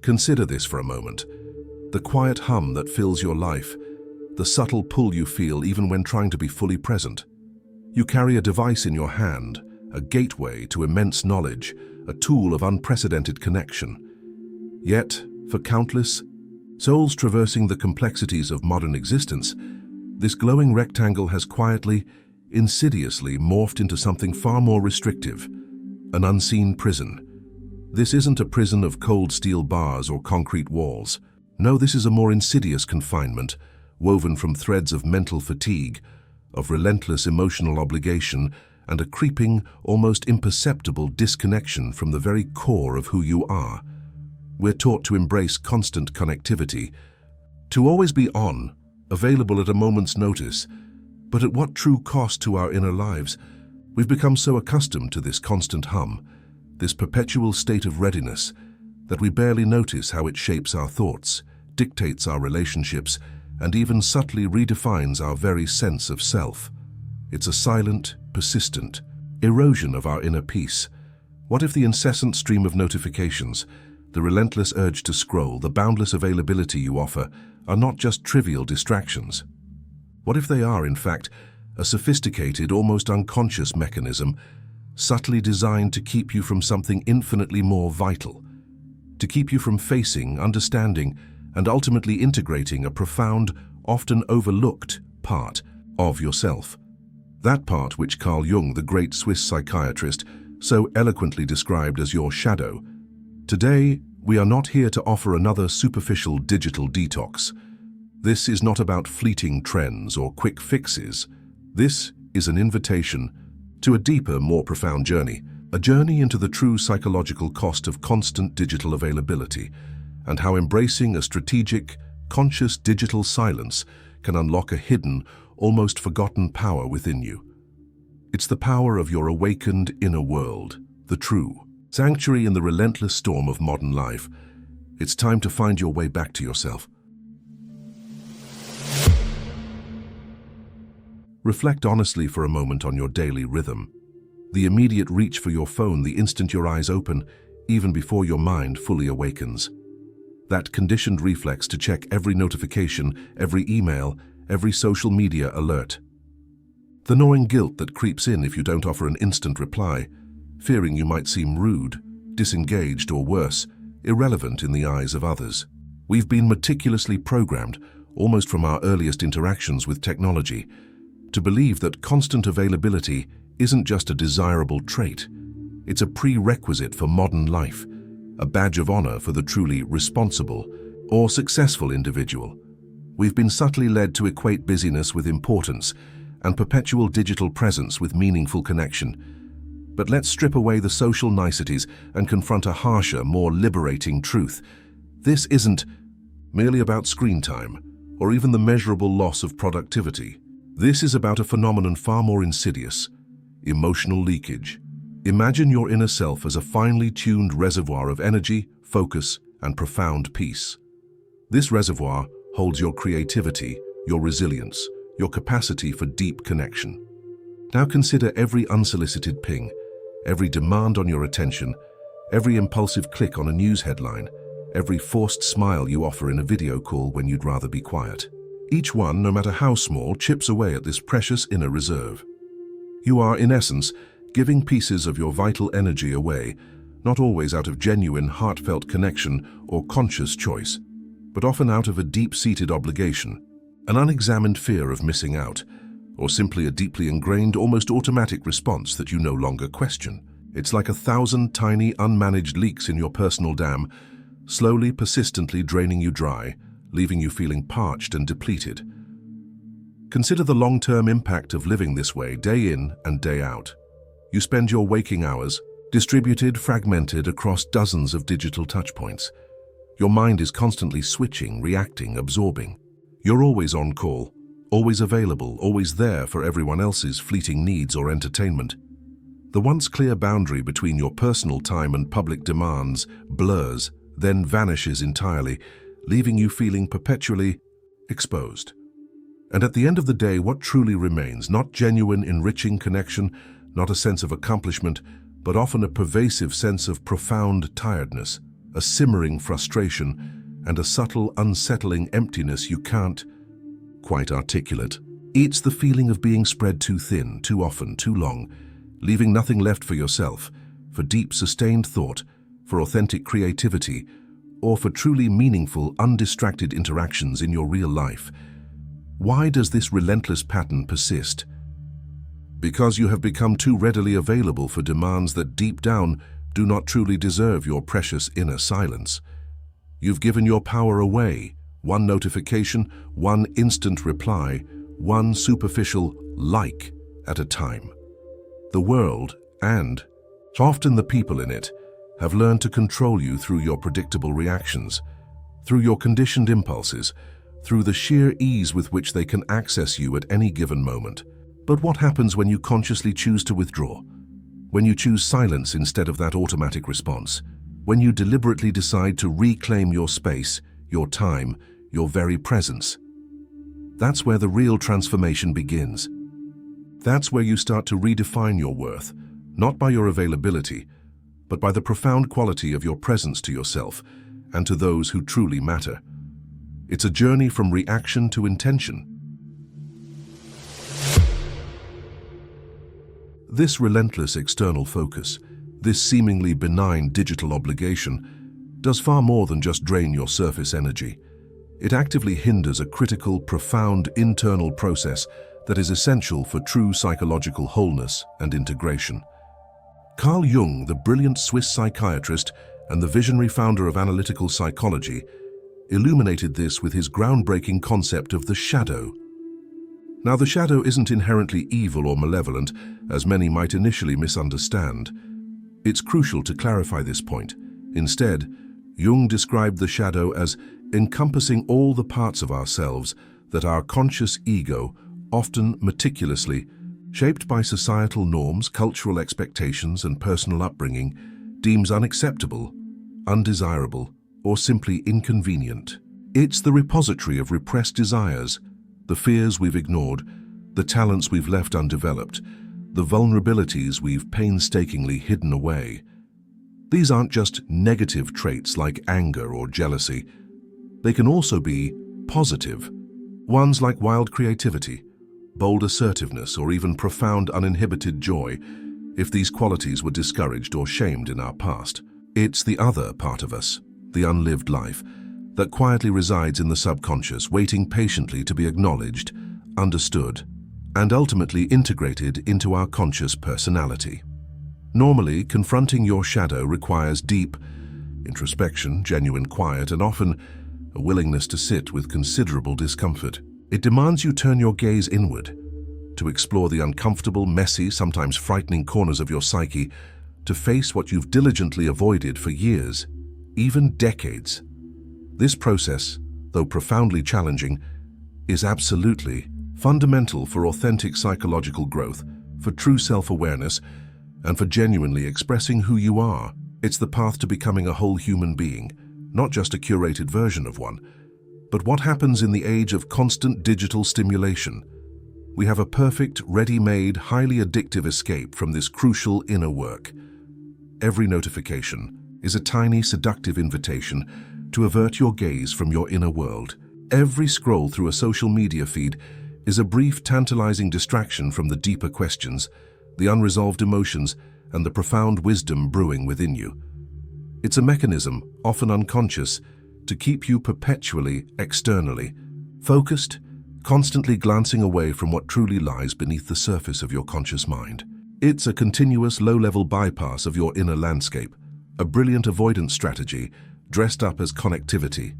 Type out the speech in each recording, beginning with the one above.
Consider this for a moment. The quiet hum that fills your life, the subtle pull you feel even when trying to be fully present. You carry a device in your hand, a gateway to immense knowledge, a tool of unprecedented connection. Yet, for countless souls traversing the complexities of modern existence, this glowing rectangle has quietly, insidiously morphed into something far more restrictive, an unseen prison. This isn't a prison of cold steel bars or concrete walls. No, this is a more insidious confinement, woven from threads of mental fatigue, of relentless emotional obligation, and a creeping, almost imperceptible disconnection from the very core of who you are. We're taught to embrace constant connectivity, to always be on, available at a moment's notice. But at what true cost to our inner lives? We've become so accustomed to this constant hum, this perpetual state of readiness, that we barely notice how it shapes our thoughts, dictates our relationships, and even subtly redefines our very sense of self. It's a silent, persistent erosion of our inner peace. What if the incessant stream of notifications, the relentless urge to scroll, the boundless availability you offer, are not just trivial distractions? What if they are, in fact, a sophisticated, almost unconscious mechanism, subtly designed to keep you from something infinitely more vital, to keep you from facing, understanding, and ultimately integrating a profound, often overlooked part of yourself? That part which Carl Jung, the great Swiss psychiatrist, so eloquently described as your shadow. Today, we are not here to offer another superficial digital detox. This is not about fleeting trends or quick fixes. This is an invitation to a deeper, more profound journey, a journey into the true psychological cost of constant digital availability, and how embracing a strategic, conscious digital silence can unlock a hidden, almost forgotten power within you. It's the power of your awakened inner world, the true sanctuary in the relentless storm of modern life. It's time to find your way back to yourself. Reflect honestly for a moment on your daily rhythm. The immediate reach for your phone the instant your eyes open, even before your mind fully awakens. That conditioned reflex to check every notification, every email, every social media alert. The gnawing guilt that creeps in if you don't offer an instant reply, fearing you might seem rude, disengaged, or worse, irrelevant in the eyes of others. We've been meticulously programmed, almost from our earliest interactions with technology, to believe that constant availability isn't just a desirable trait. It's a prerequisite for modern life, a badge of honor for the truly responsible or successful individual. We've been subtly led to equate busyness with importance and perpetual digital presence with meaningful connection. But let's strip away the social niceties and confront a harsher, more liberating truth. This isn't merely about screen time or even the measurable loss of productivity. This is about a phenomenon far more insidious: emotional leakage. Imagine your inner self as a finely tuned reservoir of energy, focus, and profound peace. This reservoir holds your creativity, your resilience, your capacity for deep connection. Now consider every unsolicited ping, every demand on your attention, every impulsive click on a news headline, every forced smile you offer in a video call when you'd rather be quiet. Each one, no matter how small, chips away at this precious inner reserve. You are, in essence, giving pieces of your vital energy away, not always out of genuine, heartfelt connection or conscious choice, but often out of a deep-seated obligation, an unexamined fear of missing out, or simply a deeply ingrained, almost automatic response that you no longer question. It's like 1,000 tiny, unmanaged leaks in your personal dam, slowly, persistently draining you dry, leaving you feeling parched and depleted. Consider the long-term impact of living this way, day in and day out. You spend your waking hours distributed, fragmented across dozens of digital touchpoints. Your mind is constantly switching, reacting, absorbing. You're always on call, always available, always there for everyone else's fleeting needs or entertainment. The once clear boundary between your personal time and public demands blurs, then vanishes entirely, leaving you feeling perpetually exposed. And at the end of the day, what truly remains? Not genuine, enriching connection, not a sense of accomplishment, but often a pervasive sense of profound tiredness. a simmering frustration, and a subtle, unsettling emptiness you can't quite articulate. It's the feeling of being spread too thin, too often, too long, leaving nothing left for yourself, for deep, sustained thought, for authentic creativity, or for truly meaningful, undistracted interactions in your real life. Why does this relentless pattern persist? Because you have become too readily available for demands that deep down do not truly deserve your precious inner silence. You've given your power away, one notification, one instant reply, one superficial like at a time. The world, and often the people in it, have learned to control you through your predictable reactions, through your conditioned impulses, through the sheer ease with which they can access you at any given moment. But what happens when you consciously choose to withdraw? When you choose silence instead of that automatic response? When you deliberately decide to reclaim your space, your time, your very presence? That's where the real transformation begins. That's where you start to redefine your worth, not by your availability, but by the profound quality of your presence to yourself and to those who truly matter. It's a journey from reaction to intention. This relentless external focus, this seemingly benign digital obligation, does far more than just drain your surface energy. It actively hinders a critical, profound internal process that is essential for true psychological wholeness and integration. Carl Jung, the brilliant Swiss psychiatrist and the visionary founder of analytical psychology, illuminated this with his groundbreaking concept of the shadow. Now, the shadow isn't inherently evil or malevolent, as many might initially misunderstand. It's crucial to clarify this point. Instead, Jung described the shadow as encompassing all the parts of ourselves that our conscious ego, often meticulously, shaped by societal norms, cultural expectations, and personal upbringing, deems unacceptable, undesirable, or simply inconvenient. It's the repository of repressed desires, the fears we've ignored, the talents we've left undeveloped, the vulnerabilities we've painstakingly hidden away. These aren't just negative traits like anger or jealousy. They can also be positive, ones like wild creativity, bold assertiveness, or even profound uninhibited joy, if these qualities were discouraged or shamed in our past. It's the other part of us, the unlived life, that quietly resides in the subconscious, waiting patiently to be acknowledged, understood, and ultimately integrated into our conscious personality. Normally, confronting your shadow requires deep introspection, genuine quiet, and often a willingness to sit with considerable discomfort. It demands you turn your gaze inward, to explore the uncomfortable, messy, sometimes frightening corners of your psyche, to face what you've diligently avoided for years, even decades. This process, though profoundly challenging, is absolutely fundamental for authentic psychological growth, for true self-awareness, and for genuinely expressing who you are. It's the path to becoming a whole human being, not just a curated version of one. But what happens in the age of constant digital stimulation? We have a perfect, ready-made, highly addictive escape from this crucial inner work. Every notification is a tiny, seductive invitation to avert your gaze from your inner world. Every scroll through a social media feed is a brief, tantalizing distraction from the deeper questions, the unresolved emotions, and the profound wisdom brewing within you. It's a mechanism, often unconscious, to keep you perpetually, externally, focused, constantly glancing away from what truly lies beneath the surface of your conscious mind. It's a continuous low-level bypass of your inner landscape, a brilliant avoidance strategy dressed up as connectivity.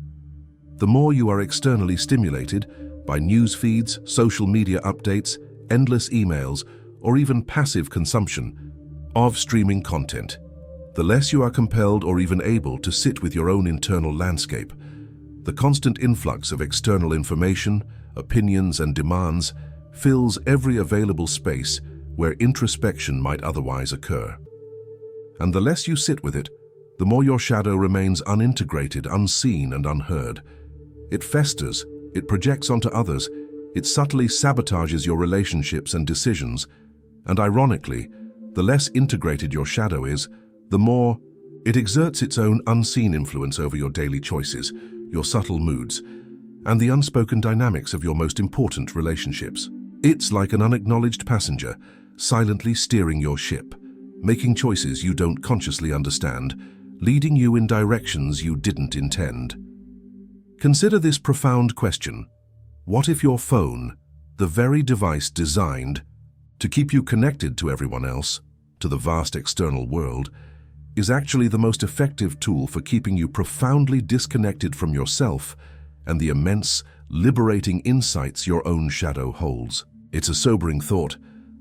The more you are externally stimulated by news feeds, social media updates, endless emails, or even passive consumption of streaming content, the less you are compelled or even able to sit with your own internal landscape. The constant influx of external information, opinions, and demands fills every available space where introspection might otherwise occur. And the less you sit with it, the more your shadow remains unintegrated, unseen, and unheard. It festers, it projects onto others, it subtly sabotages your relationships and decisions, and ironically, the less integrated your shadow is, the more It exerts its own unseen influence over your daily choices, your subtle moods, and the unspoken dynamics of your most important relationships. It's like an unacknowledged passenger, silently steering your ship, making choices you don't consciously understand, leading you in directions you didn't intend. Consider this profound question. What if your phone, the very device designed to keep you connected to everyone else, to the vast external world, is actually the most effective tool for keeping you profoundly disconnected from yourself and the immense, liberating insights your own shadow holds? It's a sobering thought,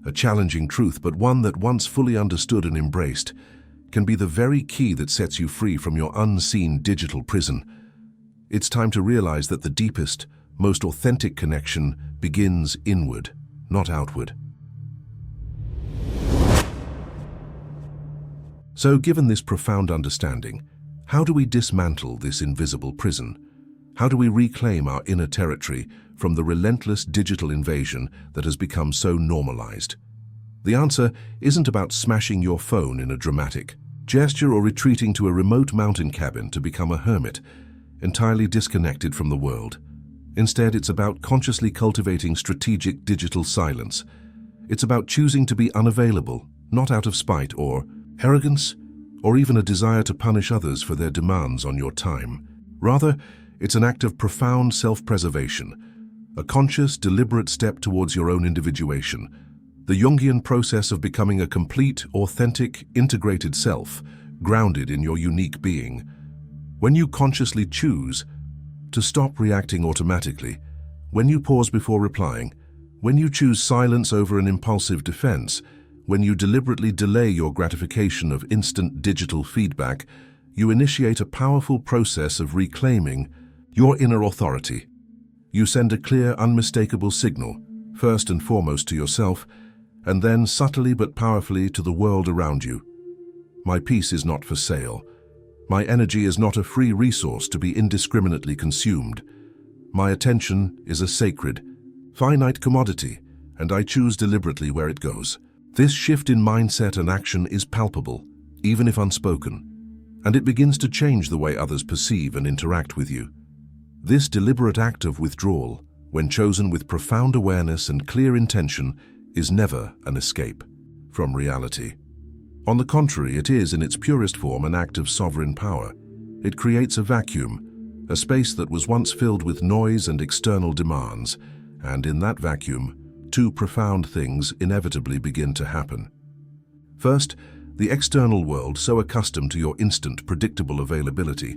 a challenging truth, but one that, once fully understood and embraced, can be the very key that sets you free from your unseen digital prison. It's time to realize that the deepest, most authentic connection begins inward, not outward. So, given this profound understanding, how do we dismantle this invisible prison? How do we reclaim our inner territory from the relentless digital invasion that has become so normalized? The answer isn't about smashing your phone in a dramatic gesture or retreating to a remote mountain cabin to become a hermit, entirely disconnected from the world. Instead, it's about consciously cultivating strategic digital silence. It's about choosing to be unavailable, not out of spite or arrogance, or even a desire to punish others for their demands on your time. Rather, it's an act of profound self-preservation, a conscious, deliberate step towards your own individuation, the Jungian process of becoming a complete, authentic, integrated self, grounded in your unique being. When you consciously choose to stop reacting automatically, when you pause before replying, when you choose silence over an impulsive defense, when you deliberately delay your gratification of instant digital feedback, you initiate a powerful process of reclaiming your inner authority. You send a clear, unmistakable signal, first and foremost to yourself, and then subtly but powerfully to the world around you. My peace is not for sale. My energy is not a free resource to be indiscriminately consumed. My attention is a sacred, finite commodity, and I choose deliberately where it goes. This shift in mindset and action is palpable, even if unspoken, and it begins to change the way others perceive and interact with you. This deliberate act of withdrawal, when chosen with profound awareness and clear intention, is never an escape from reality. On the contrary, it is, in its purest form, an act of sovereign power. It creates a vacuum, a space that was once filled with noise and external demands, and in that vacuum, two profound things inevitably begin to happen. First, the external world, so accustomed to your instant, predictable availability,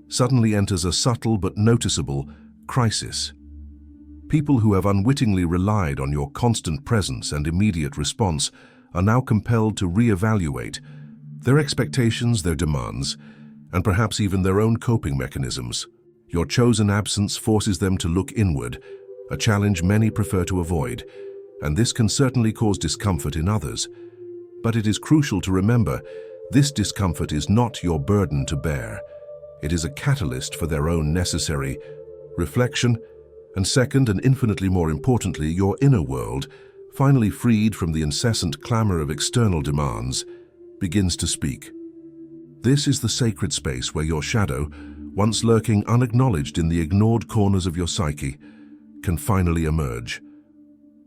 suddenly enters a subtle but noticeable crisis. People who have unwittingly relied on your constant presence and immediate response are now compelled to reevaluate their expectations, their demands, and perhaps even their own coping mechanisms. Your chosen absence forces them to look inward, a challenge many prefer to avoid, and this can certainly cause discomfort in others. But it is crucial to remember, this discomfort is not your burden to bear. It is a catalyst for their own necessary reflection, and second, and infinitely more importantly, your inner world, finally freed from the incessant clamor of external demands, begins to speak. This is the sacred space where your shadow, once lurking unacknowledged in the ignored corners of your psyche, can finally emerge.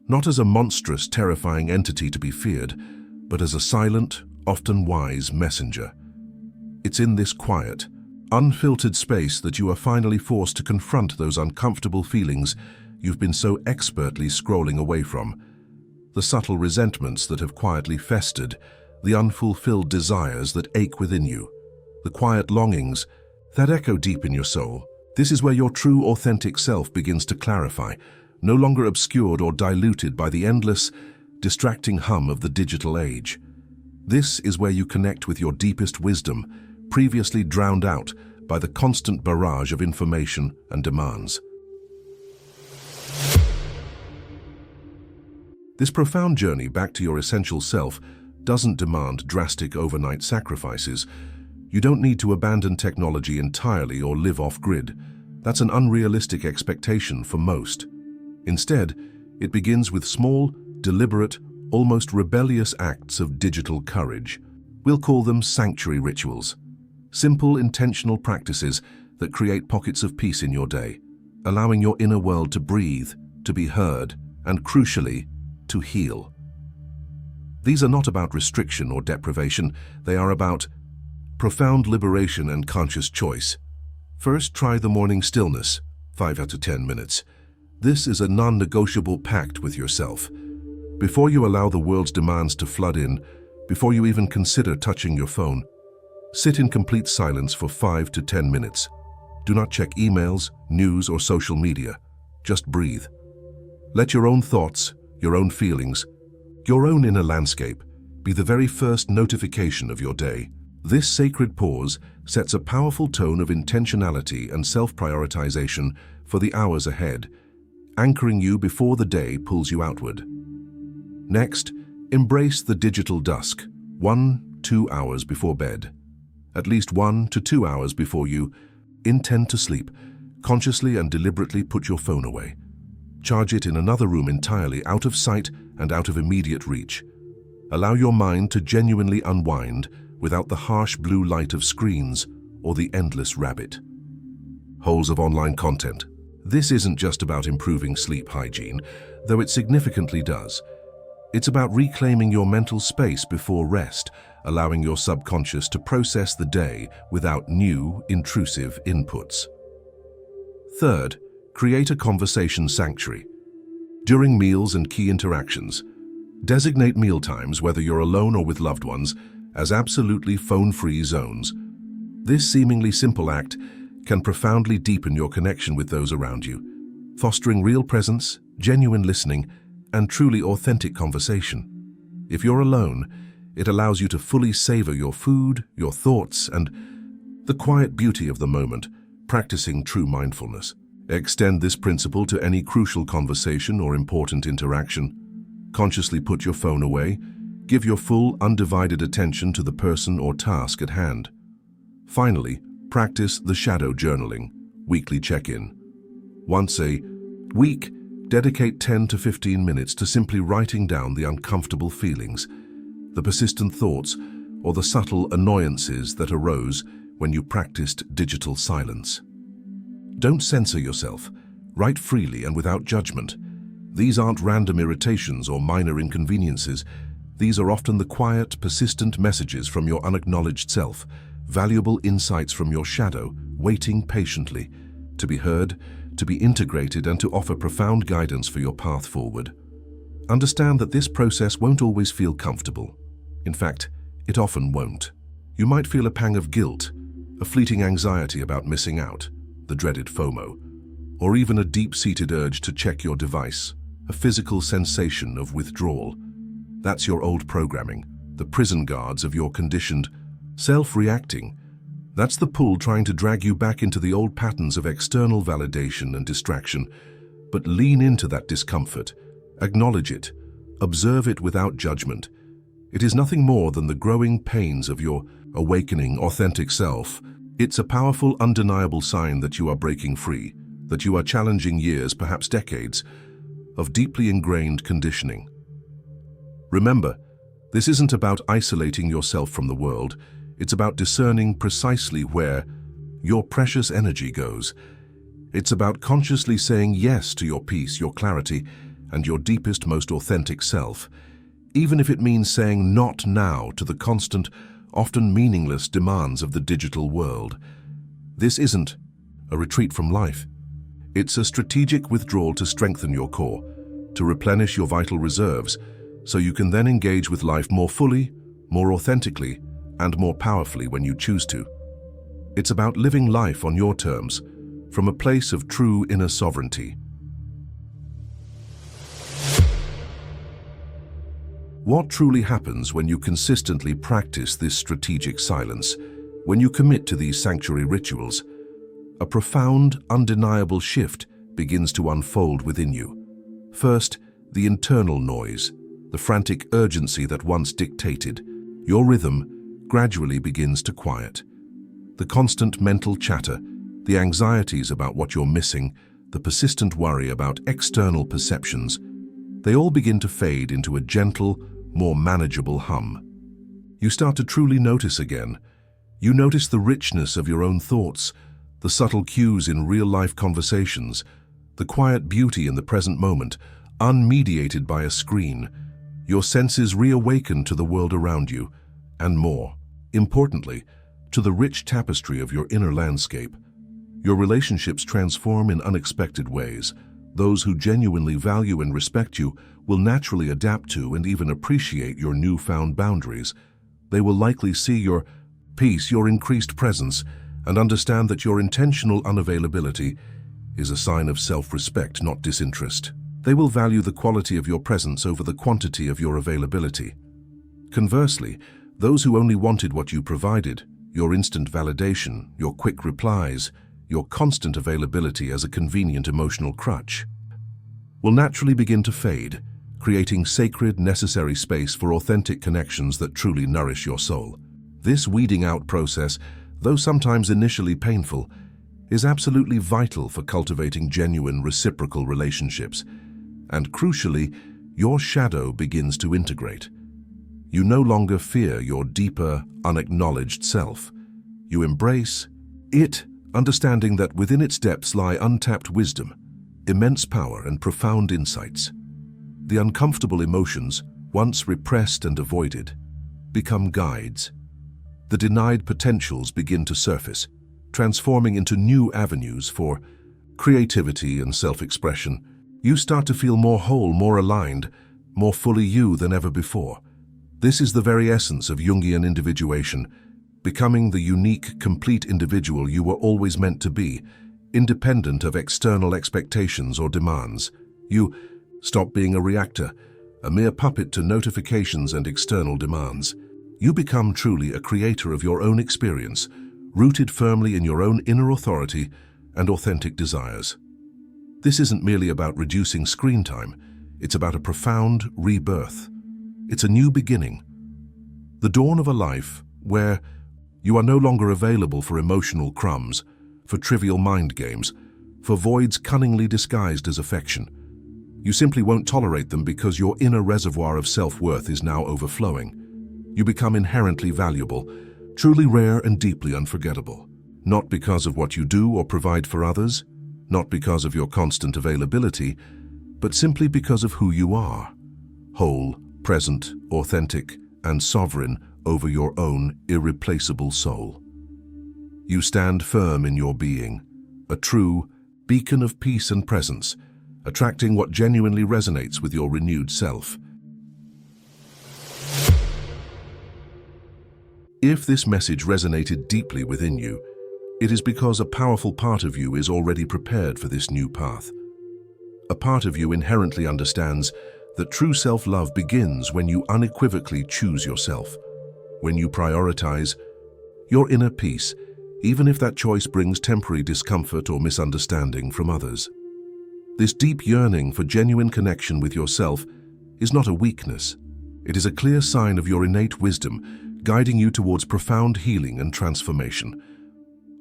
Not as a monstrous, terrifying entity to be feared, but as a silent, often wise messenger. It's in this quiet, unfiltered space that you are finally forced to confront those uncomfortable feelings you've been so expertly scrolling away from, the subtle resentments that have quietly festered, the unfulfilled desires that ache within you, the quiet longings that echo deep in your soul. This is where your true, authentic self begins to clarify, no longer obscured or diluted by the endless, distracting hum of the digital age. This is where you connect with your deepest wisdom, previously drowned out by the constant barrage of information and demands. This profound journey back to your essential self doesn't demand drastic overnight sacrifices. You don't need to abandon technology entirely or live off-grid. That's an unrealistic expectation for most. Instead, it begins with small, deliberate, almost rebellious acts of digital courage. We'll call them sanctuary rituals. Simple, intentional practices that create pockets of peace in your day, allowing your inner world to breathe, to be heard, and crucially, to heal. These are not about restriction or deprivation, they are about profound liberation and conscious choice. First, try the morning stillness, 5 to 10 minutes. This is a non-negotiable pact with yourself. Before you allow the world's demands to flood in, before you even consider touching your phone, sit in complete silence for 5 to 10 minutes. Do not check emails, news, or social media. Just breathe. Let your own thoughts, your own feelings, your own inner landscape be the very first notification of your day. This sacred pause sets a powerful tone of intentionality and self-prioritization for the hours ahead, anchoring you before the day pulls you outward. Next, embrace the digital dusk, 1-2 hours before bed. At least 1 to 2 hours before you intend to sleep, consciously and deliberately put your phone away. Charge it in another room entirely out of sight and out of immediate reach. Allow your mind to genuinely unwind without the harsh blue light of screens or the endless rabbit holes of online content. This isn't just about improving sleep hygiene, though it significantly does. It's about reclaiming your mental space before rest, allowing your subconscious to process the day without new, intrusive inputs. Third, create a conversation sanctuary. During meals and key interactions, designate mealtimes, whether you're alone or with loved ones, as absolutely phone-free zones. This seemingly simple act can profoundly deepen your connection with those around you, fostering real presence, genuine listening, and truly authentic conversation. If you're alone, it allows you to fully savor your food, your thoughts, and the quiet beauty of the moment, practicing true mindfulness. Extend this principle to any crucial conversation or important interaction. Consciously put your phone away. Give your full, undivided attention to the person or task at hand. Finally, practice the shadow journaling, weekly check-in. Once a week, dedicate 10 to 15 minutes to simply writing down the uncomfortable feelings, the persistent thoughts, or the subtle annoyances that arose when you practiced digital silence. Don't censor yourself. Write freely and without judgment. These aren't random irritations or minor inconveniences. These are often the quiet, persistent messages from your unacknowledged self, valuable insights from your shadow, waiting patiently to be heard, to be integrated, and to offer profound guidance for your path forward. Understand that this process won't always feel comfortable. In fact, it often won't. You might feel a pang of guilt, a fleeting anxiety about missing out, the dreaded FOMO, or even a deep-seated urge to check your device, a physical sensation of withdrawal. That's your old programming, the prison guards of your conditioned self-reacting. That's the pull trying to drag you back into the old patterns of external validation and distraction. But lean into that discomfort, acknowledge it, observe it without judgment. It is nothing more than the growing pains of your awakening, authentic self. It's a powerful, undeniable sign that you are breaking free, that you are challenging years, perhaps decades, of deeply ingrained conditioning. Remember, this isn't about isolating yourself from the world. It's about discerning precisely where your precious energy goes. It's about consciously saying yes to your peace, your clarity, and your deepest, most authentic self, even if it means saying not now to the constant, often meaningless demands of the digital world. This isn't a retreat from life. It's a strategic withdrawal to strengthen your core, to replenish your vital reserves, so you can then engage with life more fully, more authentically, and more powerfully when you choose to. It's about living life on your terms, from a place of true inner sovereignty. What truly happens when you consistently practice this strategic silence, when you commit to these sanctuary rituals? A profound, undeniable shift begins to unfold within you. First, the internal noise, the frantic urgency that once dictated your rhythm, gradually begins to quiet. The constant mental chatter, the anxieties about what you're missing, the persistent worry about external perceptions, they all begin to fade into a gentle, more manageable hum. You start to truly notice again You notice the richness of your own thoughts, the subtle cues in real-life conversations, the quiet beauty in the present moment, unmediated by a screen. Your senses reawaken to the world around you, and more importantly, to the rich tapestry of your inner landscape. Your relationships transform in unexpected ways. Those who genuinely value and respect you will naturally adapt to and even appreciate your newfound boundaries. They will likely see your peace, your increased presence, and understand that your intentional unavailability is a sign of self-respect, not disinterest. They will value the quality of your presence over the quantity of your availability. Conversely, those who only wanted what you provided, your instant validation, your quick replies, your constant availability as a convenient emotional crutch, will naturally begin to fade, creating sacred, necessary space for authentic connections that truly nourish your soul. This weeding out process, though sometimes initially painful, is absolutely vital for cultivating genuine reciprocal relationships. And crucially, your shadow begins to integrate. You no longer fear your deeper, unacknowledged self. You embrace it, understanding that within its depths lie untapped wisdom, immense power, and profound insights. The uncomfortable emotions, once repressed and avoided, become guides. The denied potentials begin to surface, transforming into new avenues for creativity and self-expression. You start to feel more whole, more aligned, more fully you than ever before. This is the very essence of Jungian individuation, becoming the unique, complete individual you were always meant to be, independent of external expectations or demands. You stop being a reactor, a mere puppet to notifications and external demands. You become truly a creator of your own experience, rooted firmly in your own inner authority and authentic desires. This isn't merely about reducing screen time, it's about a profound rebirth. It's a new beginning, the dawn of a life where you are no longer available for emotional crumbs, for trivial mind games, for voids cunningly disguised as affection. You simply won't tolerate them because your inner reservoir of self-worth is now overflowing. You become inherently valuable, truly rare and deeply unforgettable. Not because of what you do or provide for others, not because of your constant availability, but simply because of who you are. Whole, present, authentic, and sovereign over your own irreplaceable soul. You stand firm in your being, a true beacon of peace and presence, attracting what genuinely resonates with your renewed self. If this message resonated deeply within you, it is because a powerful part of you is already prepared for this new path. A part of you inherently understands that true self-love begins when you unequivocally choose yourself, when you prioritize your inner peace, even if that choice brings temporary discomfort or misunderstanding from others. This deep yearning for genuine connection with yourself is not a weakness. It is a clear sign of your innate wisdom, guiding you towards profound healing and transformation.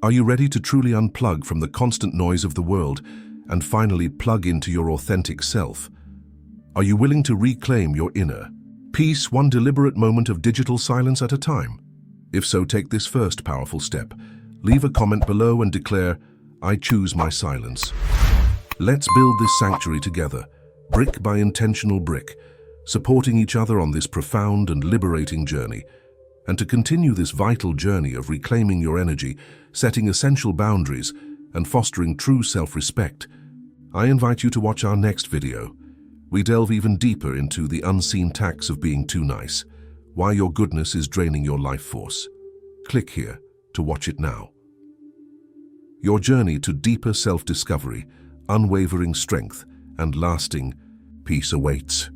Are you ready to truly unplug from the constant noise of the world and finally plug into your authentic self? Are you willing to reclaim your inner peace, one deliberate moment of digital silence at a time? If so, take this first powerful step. Leave a comment below and declare, "I choose my silence." Let's build this sanctuary together, brick by intentional brick, supporting each other on this profound and liberating journey. And to continue this vital journey of reclaiming your energy, setting essential boundaries, and fostering true self-respect, I invite you to watch our next video. We delve even deeper into the unseen tax of being too nice, why your goodness is draining your life force. Click here to watch it now. Your journey to deeper self-discovery, unwavering strength, and lasting peace awaits.